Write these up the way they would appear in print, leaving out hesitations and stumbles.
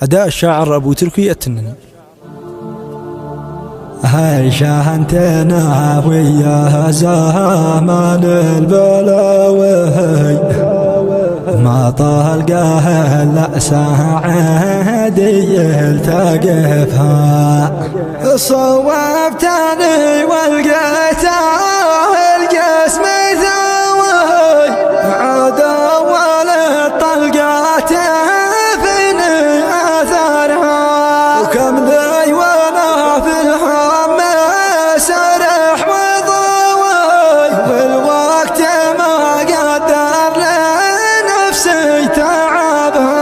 أداء الشاعر أبو تركي التنني. هاي شاهنتنا ويا زمان البلاوي ما طلقها لا سعادي التقفها صوبتني والقيتها القسم ثوي عاد اول الطلقات فيني اثرها وكم ذي وانا في الهم سرح وضوي والوقت ما قدر لنفسي تعبها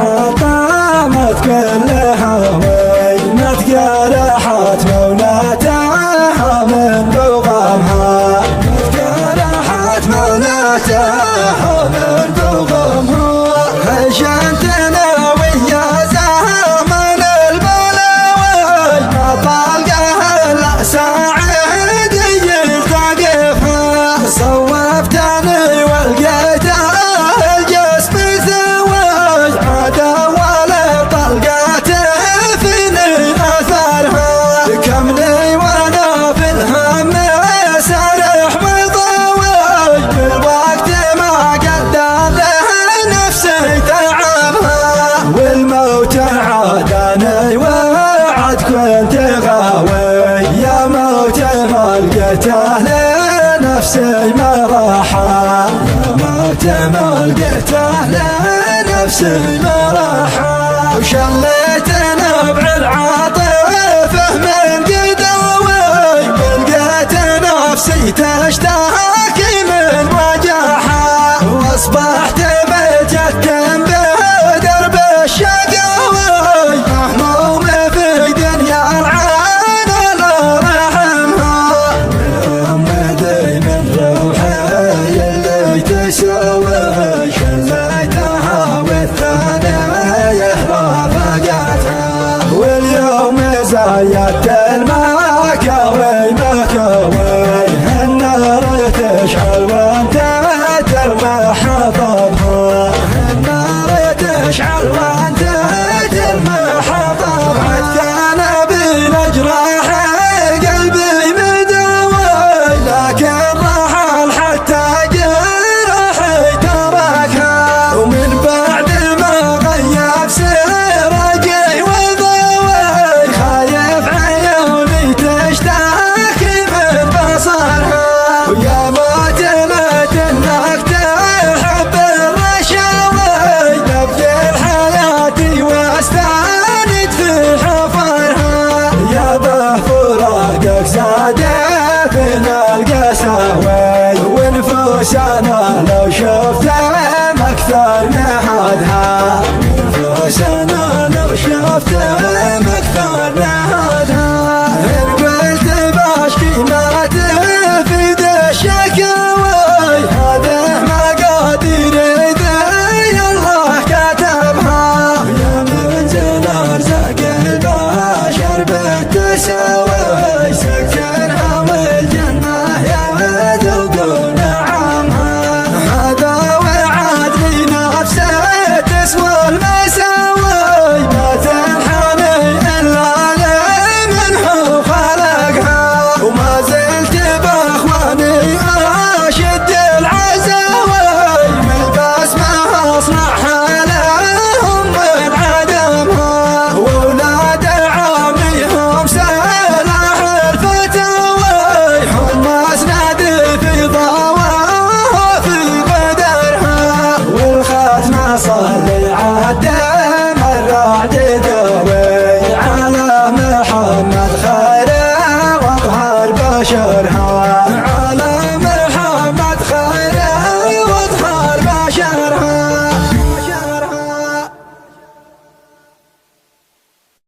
حطمت كلها وينت جرحت مولاتها من بغمها جرحت مولاتها من بغمها هجنتنا ويا زمن البلاوي ما طلقها لا سعادي يلتقفها صوبتني والقيتها كنت غاوي يا موت ما لقيته لنفسي مرحا يا موت ما لقيته لنفسي مرحا وشليت نبع العاطفة من قدوي ولقيت نفسي تشتاكي من وجعها واصبحت متيتم بدرب الشقاوي مهموم زايدت المكاوي مكاوي النار تشعل وانت ترمى حطبها النار تشعل وانت ترمى حطبها كان بين جراح قلبي مداوي لكن رحل حتى جرحي تركها ومن بعد ما غيب سرقي ويا ما تمت انك تحب الرشاوي نبذل حياتي واستند في حفرها يا به فراقك زادتنا القساوي ونفوسنا لو شفتهم اكثر نهدها نفوسنا لو شفتهم اكثر نهدها ان قلت باشكي ما تفيد الشكاوي هذه مقادير ذي الله كتبها يا منزل ارزاق البشر بالتساوي سكنها والجنه يا ذوق نعمها هذا بعد دوي على محمد خير واطهر بشر